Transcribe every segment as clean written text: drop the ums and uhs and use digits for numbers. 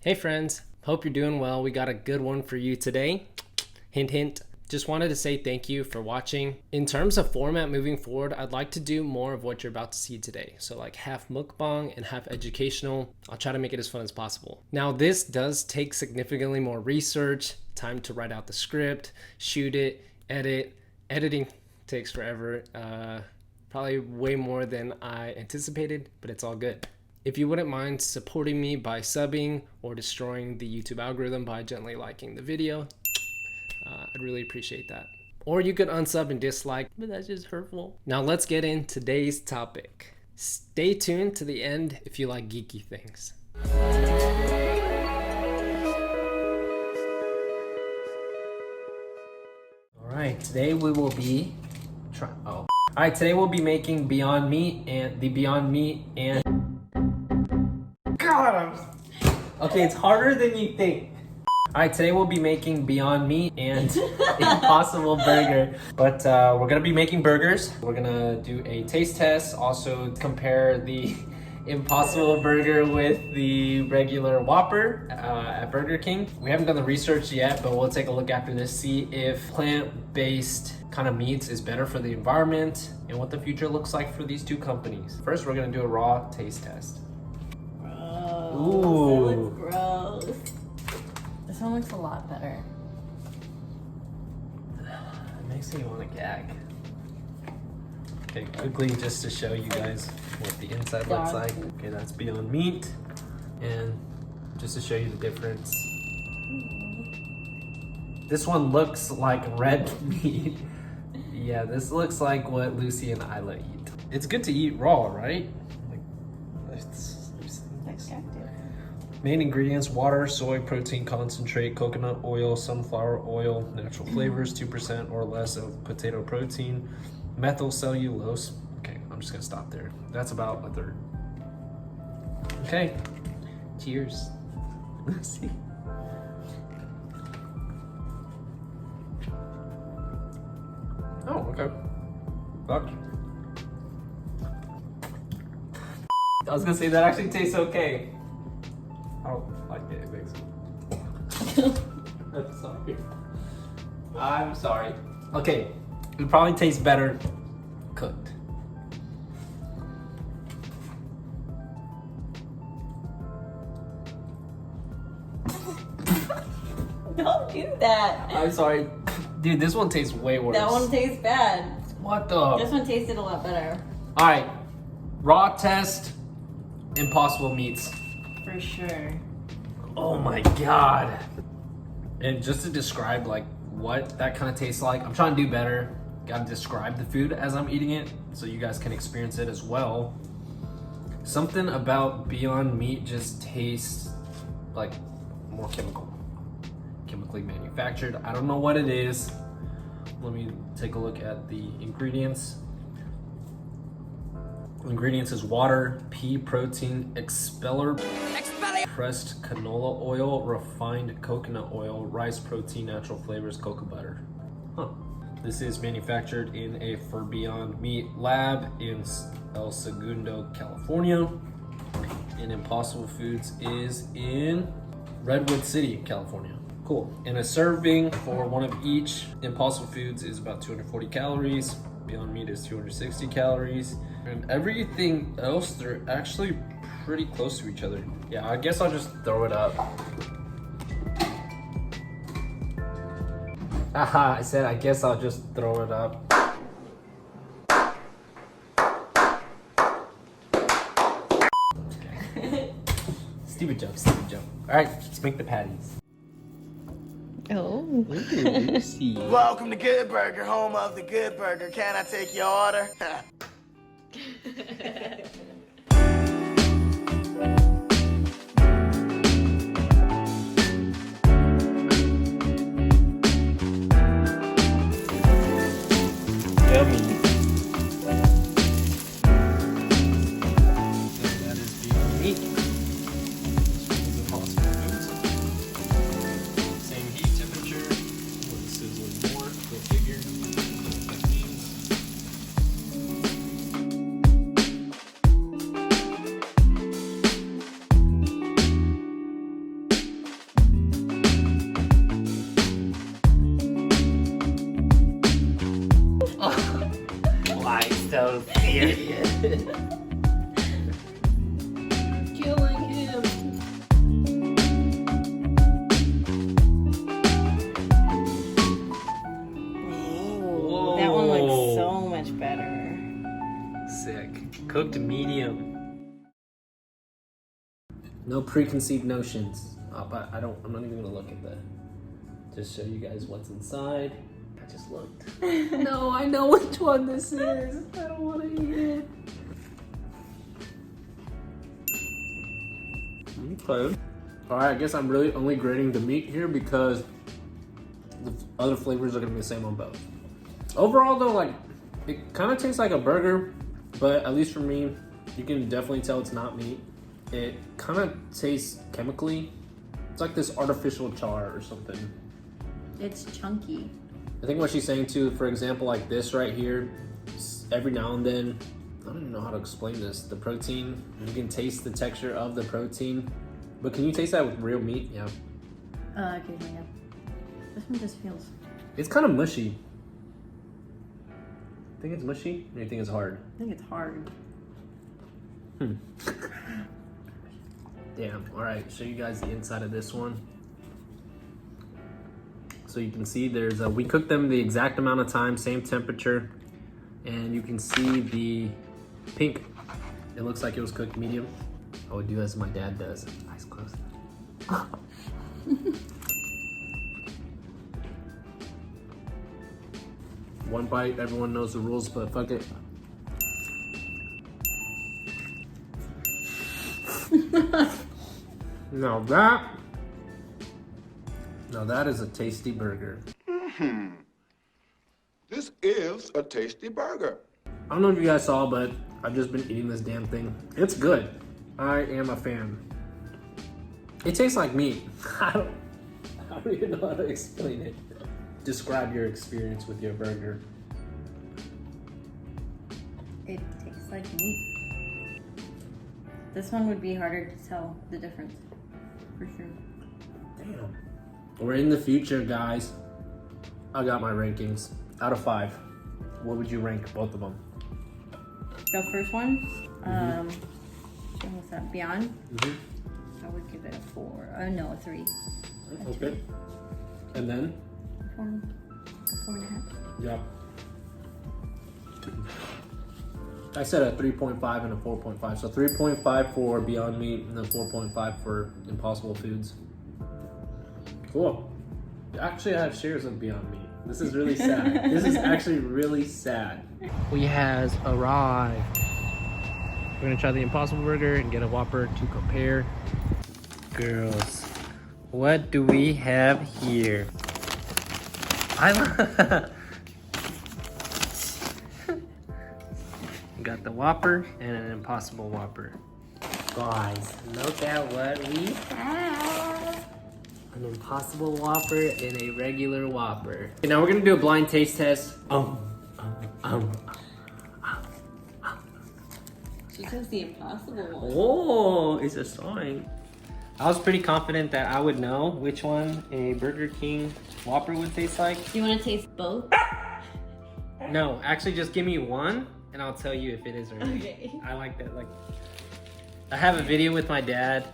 Hey friends, hope you're doing well. We got a good one for you today. Hint, hint. Just wanted to say thank you for watching. In terms of format moving forward, I'd like to do more of what you're about to see today. So like half mukbang and half educational. I'll try to make it as fun as possible. Now this does take significantly more research, time to write out the script, shoot it, edit. Editing takes forever. Probably way more than I anticipated, but it's all good. If you wouldn't mind supporting me by subbing or destroying the YouTube algorithm by gently liking the video, I'd really appreciate that. Or you could unsub and dislike, but that's just hurtful. Now let's get in today's topic. Stay tuned to the end if you like geeky things. Alright, today we will be today we'll be making Beyond Meat and the Beyond Meat and okay, it's harder than you think. Alright, today we'll be making Beyond Meat and Impossible Burger. But we're gonna be making burgers. We're gonna do a taste test, also compare the Impossible Burger with the regular Whopper at Burger King. We haven't done the research yet, but we'll take a look after this, see if plant-based kind of meats is better for the environment and what the future looks like for these two companies. First, we're gonna do a raw taste test. Gross. Ooh. That looks gross. This one looks a lot better. It makes me want to gag. Okay, quickly just to show you guys what the inside looks like. Okay, that's Beyond Meat. And just to show you the difference. This one looks like red meat. Yeah, this looks like what Lucy and Isla eat. It's good to eat raw, right? Main ingredients: water, soy, protein concentrate, coconut oil, sunflower oil, natural flavors, 2% or less of potato protein, methyl cellulose. Okay, I'm just gonna stop there. That's about a third. Okay, cheers. Let's see. Oh, okay. Fuck. I was gonna say that actually tastes okay. I don't like it. It makes me... I'm sorry. I'm sorry. Okay, it probably tastes better cooked. Don't do that. I'm sorry. Dude, this one tastes way worse. That one tastes bad. What the? This one tasted a lot better. Alright, raw test, Impossible Meats. For sure. Oh my god. And just to describe like what that kind of tastes like, I'm trying to do better. Gotta describe the food as I'm eating it so you guys can experience it as well. Something about Beyond Meat just tastes like more chemically manufactured. I don't know what it is. Let me take a look at the ingredients. Ingredients is water, pea protein, expeller, pressed canola oil, refined coconut oil, rice protein, natural flavors, cocoa butter. Huh. This is manufactured in a For Beyond Meat lab in El Segundo, California. And Impossible Foods is in Redwood City, California. Cool. And a serving for one of each. Impossible Foods is about 240 calories. Beyond Meat is 260 calories. And everything else, they're actually pretty close to each other. Yeah, I guess I'll just throw it up. Haha, I said I guess I'll just throw it up. Stupid joke. All right, let's make the patties. Oh. Lucy. Welcome to Good Burger, home of the Good Burger. Can I take your order? Yummy. That is Beyond Meat. This is Impossible Foods. Same heat temperature. Would sizzle more. Go figure. What that means. here. Killing him. Ooh, that one looks so much better. Sick. Cooked medium. No preconceived notions. But I'm not even gonna look at that. Just show you guys what's inside. I just looked. No, I know which one this is. I don't want to eat it. Okay. Alright, I guess I'm really only grading the meat here because the other flavors are gonna be the same on both. Overall though, like, it kind of tastes like a burger, but at least for me, you can definitely tell it's not meat. It kind of tastes chemically. It's like this artificial char or something. It's chunky. I think what she's saying too, for example, like this right here, every now and then, I don't even know how to explain this. The protein, you can taste the texture of the protein, but can you taste that with real meat? Yeah. Occasionally, yeah. This one just feels. It's kind of mushy. Think it's mushy, or you think it's hard? I think it's hard. Damn. All right, show you guys the inside of this one. So you can see there's we cooked them the exact amount of time, same temperature, and you can see the pink. It looks like it was cooked medium. I would do as my dad does. Eyes closed. One bite, everyone knows the rules, but fuck it. Now that is a tasty burger. This is a tasty burger. I don't know if you guys saw, but I've just been eating this damn thing. It's good. I am a fan. It tastes like meat. I don't even know how to explain it. Describe your experience with your burger. It tastes like meat. This one would be harder to tell the difference, for sure. Damn. We're in the future, guys. I got my rankings. Out of 5, what would you rank both of them? The first one, what's that? Beyond. I would give it a 4. No, a 3. Okay. And then? 4.5. Yeah. I said a 3.5 and a 4.5. So 3.5 for Beyond Meat and then 4.5 for Impossible Foods. Cool. Actually, I have shares of Beyond Meat. This is really sad. This is actually really sad. We has arrived. We're gonna try the Impossible Burger and get a Whopper to compare. Girls, what do we have here? We got the Whopper and an Impossible Whopper. Guys, look at what we have. An Impossible Whopper and a regular Whopper. Okay, now we're gonna do a blind taste test. She chose the impossible one. Oh, it's a sign. I was pretty confident that I would know which one a Burger King Whopper would taste like. Do you want to taste both? No, actually just give me one and I'll tell you if it is or not. Okay. I like that. Like, I have a video with my dad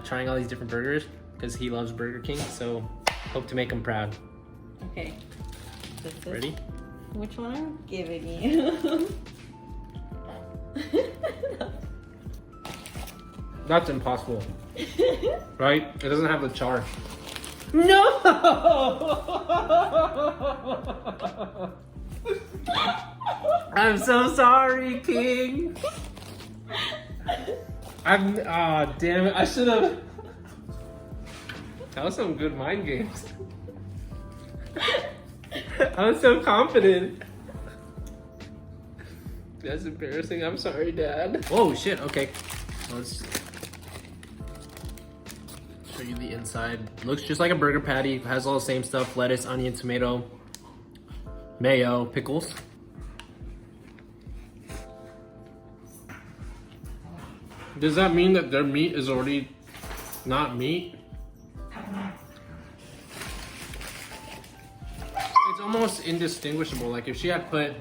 trying all these different burgers because he loves Burger King, so hope to make him proud. Okay. Ready? Which one I'm giving you? That's impossible. Right? It doesn't have the char. No! I'm so sorry, King. Damn it. I should have. That was some good mind games. I was so confident. That's embarrassing. I'm sorry, Dad. Oh, shit. Okay. Let's show you the inside. Looks just like a burger patty. Has all the same stuff. Lettuce, onion, tomato, mayo, pickles. Does that mean that their meat is already not meat? It's almost indistinguishable. Like if she had put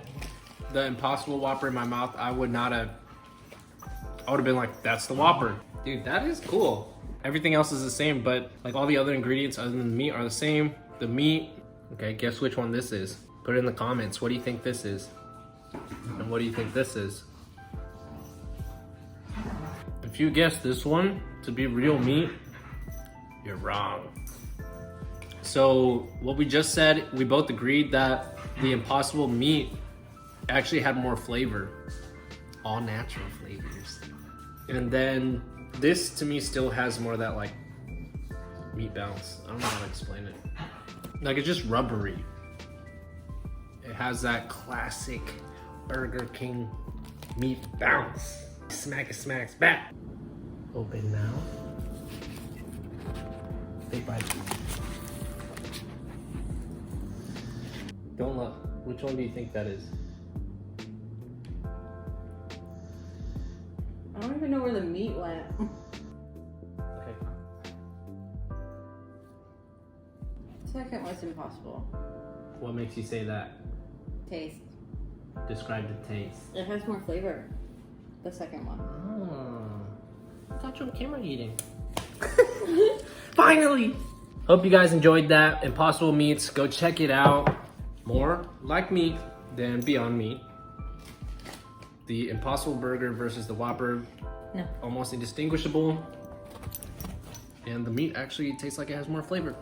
the Impossible Whopper in my mouth, I would have been like, that's the Whopper. Dude, that is cool. Everything else is the same, but like all the other ingredients other than the meat are the same. The meat, okay, guess which one this is? Put it in the comments. What do you think this is? And what do you think this is? If you guess this one to be real meat, you're wrong. So what we just said, we both agreed that the Impossible meat actually had more flavor. All natural flavors. And then this to me still has more of that like meat bounce. I don't know how to explain it. Like it's just rubbery. It has that classic Burger King meat bounce. Smack it smacks back. Open now. Big bite. Don't look. Which one do you think that is? I don't even know where the meat went. Okay. Second was impossible. What makes you say that? Taste. Describe the taste. It has more flavor. The second one. Oh. I got you on camera eating. Finally! Hope you guys enjoyed that. Impossible Meats. Go check it out. More like meat than Beyond Meat. The Impossible Burger versus the Whopper. No. Almost indistinguishable. And the meat actually tastes like it has more flavor.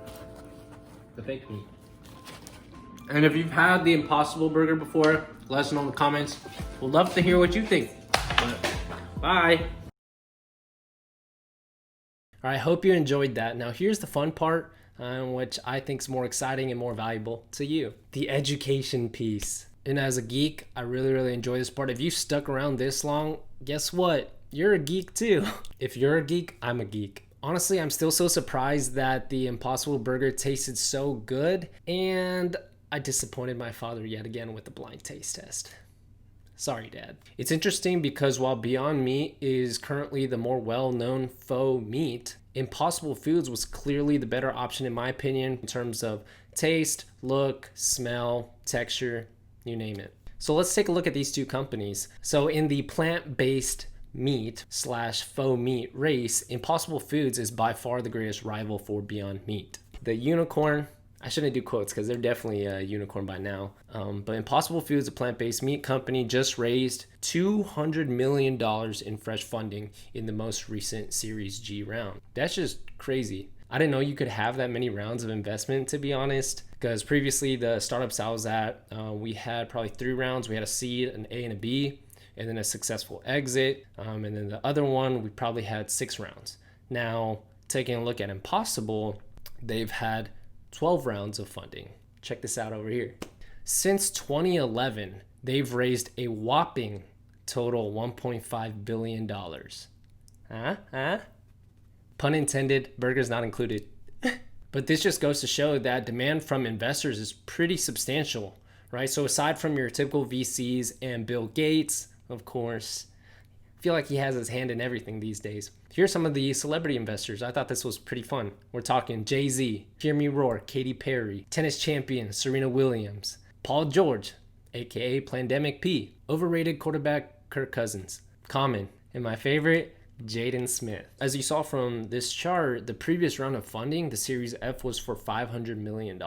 The fake meat. And if you've had the Impossible Burger before, let us know in the comments. We'd love to hear what you think. But, bye. All right, I hope you enjoyed that. Now here's the fun part, which I think is more exciting and more valuable to you. The education piece. And as a geek, I really enjoy this part. If you stuck around this long, guess what? You're a geek too. If you're a geek, I'm a geek. Honestly, I'm still so surprised that the Impossible Burger tasted so good, and I disappointed my father yet again with the blind taste test. Sorry, Dad. It's interesting because while Beyond Meat is currently the more well-known faux meat, Impossible Foods was clearly the better option in my opinion in terms of taste, look, smell, texture, you name it. So let's take a look at these two companies. So in the plant-based meat / faux meat race, Impossible Foods is by far the greatest rival for Beyond Meat. The unicorn, I shouldn't do quotes because they're definitely a unicorn by now. But Impossible Foods, a plant-based meat company, just raised $200 million in fresh funding in the most recent Series G round. That's just crazy. I didn't know you could have that many rounds of investment, to be honest, because previously the startups I was at, we had probably 3 rounds. We had a seed, an A and a B, and then a successful exit. And then the other one, we probably had 6 rounds. Now, taking a look at Impossible, they've had 12 rounds of funding. Check this out over here. Since 2011, they've raised a whopping total $1.5 billion. Huh? Pun intended, burgers not included. But this just goes to show that demand from investors is pretty substantial, right? So aside from your typical VCs and Bill Gates, of course, I feel like he has his hand in everything these days. Here's some of the celebrity investors. I thought this was pretty fun. We're talking Jay-Z, Hear Me Roar, Katy Perry, tennis champion Serena Williams, Paul George, aka Plandemic P, overrated quarterback Kirk Cousins, Common, and my favorite, Jaden Smith. As you saw from this chart, the previous round of funding, the Series F, was for $500 million.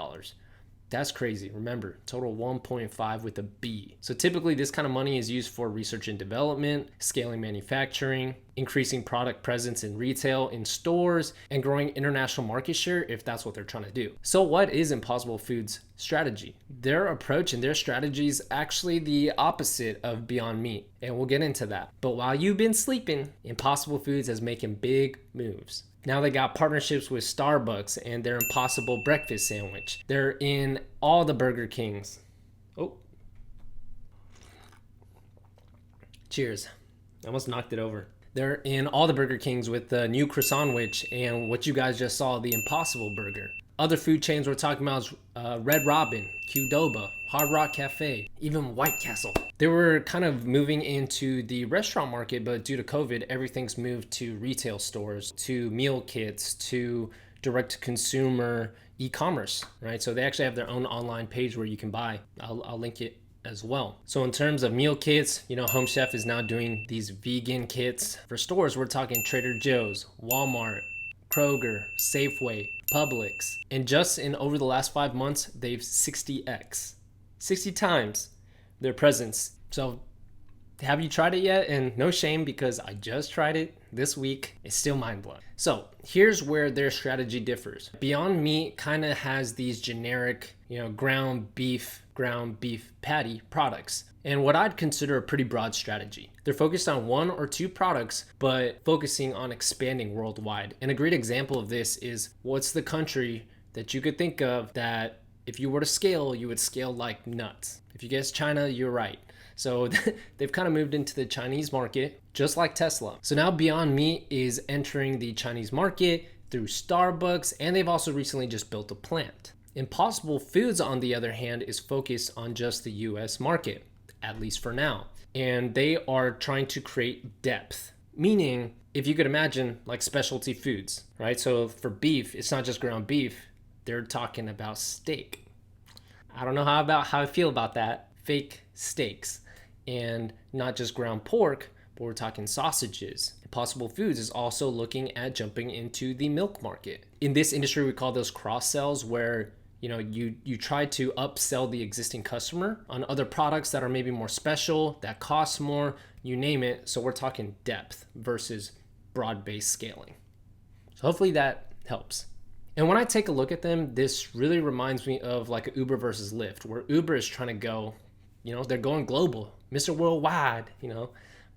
That's crazy. Remember, total 1.5 with a B. So typically this kind of money is used for research and development, scaling manufacturing, increasing product presence in retail, in stores, and growing international market share if that's what they're trying to do. So what is Impossible Foods' strategy? Their approach and their strategy is actually the opposite of Beyond Meat, and we'll get into that. But while you've been sleeping, Impossible Foods is making big moves. Now they got partnerships with Starbucks and their Impossible breakfast sandwich. They're in all the Burger Kings. Oh. Cheers. I almost knocked it over. They're in all the Burger Kings with the new croissant sandwich and what you guys just saw, the Impossible Burger. Other food chains we're talking about is Red Robin, Qdoba, Hard Rock Cafe, even White Castle. They were kind of moving into the restaurant market, but due to COVID, everything's moved to retail stores, to meal kits, to direct-to-consumer e-commerce, right? So they actually have their own online page where you can buy. I'll link it as well. So in terms of meal kits, Home Chef is now doing these vegan kits. For stores, we're talking Trader Joe's, Walmart, Kroger, Safeway, Publix. And just in over the last 5 months, they've 60 times their presence. So have you tried it yet? And no shame, because I just tried it this week. It's still mind-blowing. So here's where their strategy differs. Beyond Meat kind of has these generic, ground beef patty products, and what I'd consider a pretty broad strategy. They're focused on 1 or 2 products, but focusing on expanding worldwide. And a great example of this is, what's the country that you could think of that if you were to scale, you would scale like nuts? If you guess China, you're right. So they've kind of moved into the Chinese market, just like Tesla. So now Beyond Meat is entering the Chinese market through Starbucks, and they've also recently just built a plant. Impossible Foods, on the other hand, is focused on just the US market, at least for now. And they are trying to create depth, meaning, if you could imagine, like specialty foods, right? So for beef, it's not just ground beef, they're talking about steak. I don't know how I feel about that. Fake steaks. And not just ground pork, but we're talking sausages. Impossible Foods is also looking at jumping into the milk market. In this industry, we call those cross sells, where you try to upsell the existing customer on other products that are maybe more special, that cost more, you name it. So we're talking depth versus broad-based scaling. So hopefully that helps. And when I take a look at them, this really reminds me of like Uber versus Lyft, where Uber is trying to go, they're going global, Mr. Worldwide,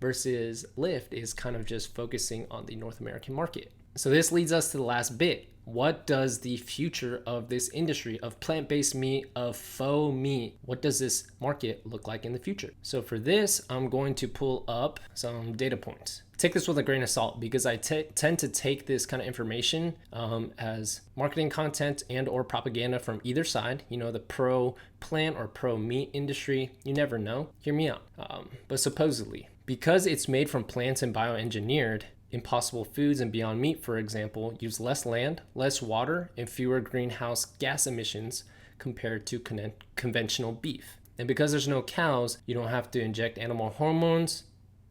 versus Lyft is kind of just focusing on the North American market. So this leads us to the last bit. What does the future of this industry of plant-based meat, of faux meat, what does this market look like in the future? So for this, I'm going to pull up some data points. Take this with a grain of salt, because I tend to take this kind of information as marketing content and or propaganda from either side. The pro plant or pro meat industry, you never know. Hear me out. But supposedly, because it's made from plants and bioengineered, Impossible Foods and Beyond Meat, for example, use less land, less water, and fewer greenhouse gas emissions compared to conventional beef. And because there's no cows, you don't have to inject animal hormones.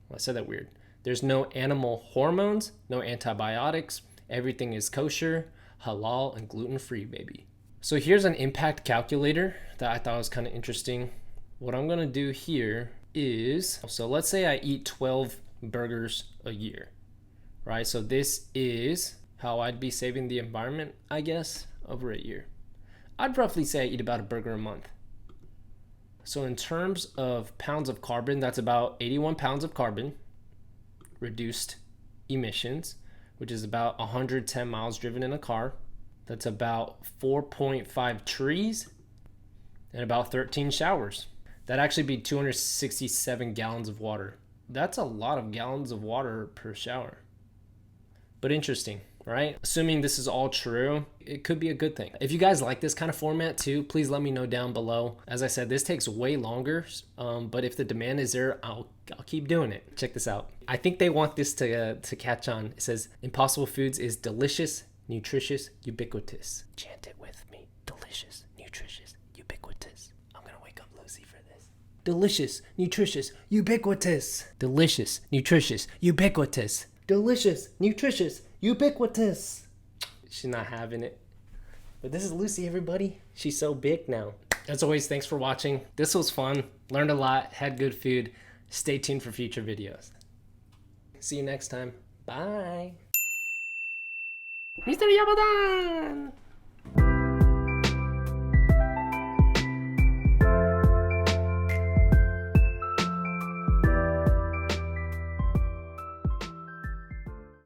Well, I said that weird. There's no animal hormones, no antibiotics. Everything is kosher, halal, and gluten-free, baby. So here's an impact calculator that I thought was kind of interesting. What I'm gonna do here is, so let's say I eat 12 burgers a year, right? So this is how I'd be saving the environment, I guess, over a year. I'd roughly say I eat about a burger a month. So in terms of pounds of carbon, that's about 81 pounds of carbon reduced emissions, which is about 110 miles driven in a car. That's about 4.5 trees and about 13 showers. That'd actually be 267 gallons of water. That's a lot of gallons of water per shower. But interesting, right? Assuming this is all true, it could be a good thing. If you guys like this kind of format too, please let me know down below. As I said, this takes way longer, but if the demand is there, I'll keep doing it. Check this out. I think they want this to catch on. It says, Impossible Foods is delicious, nutritious, ubiquitous. Chant it with me. Delicious, nutritious, ubiquitous. I'm gonna wake up Lucy for this. Delicious, nutritious, ubiquitous. Delicious, nutritious, ubiquitous. Delicious, nutritious, ubiquitous. She's not having it. But this is Lucy, everybody. She's so big now. As always, thanks for watching. This was fun. Learned a lot. Had good food. Stay tuned for future videos. See you next time. Bye. Mr. Yabadan!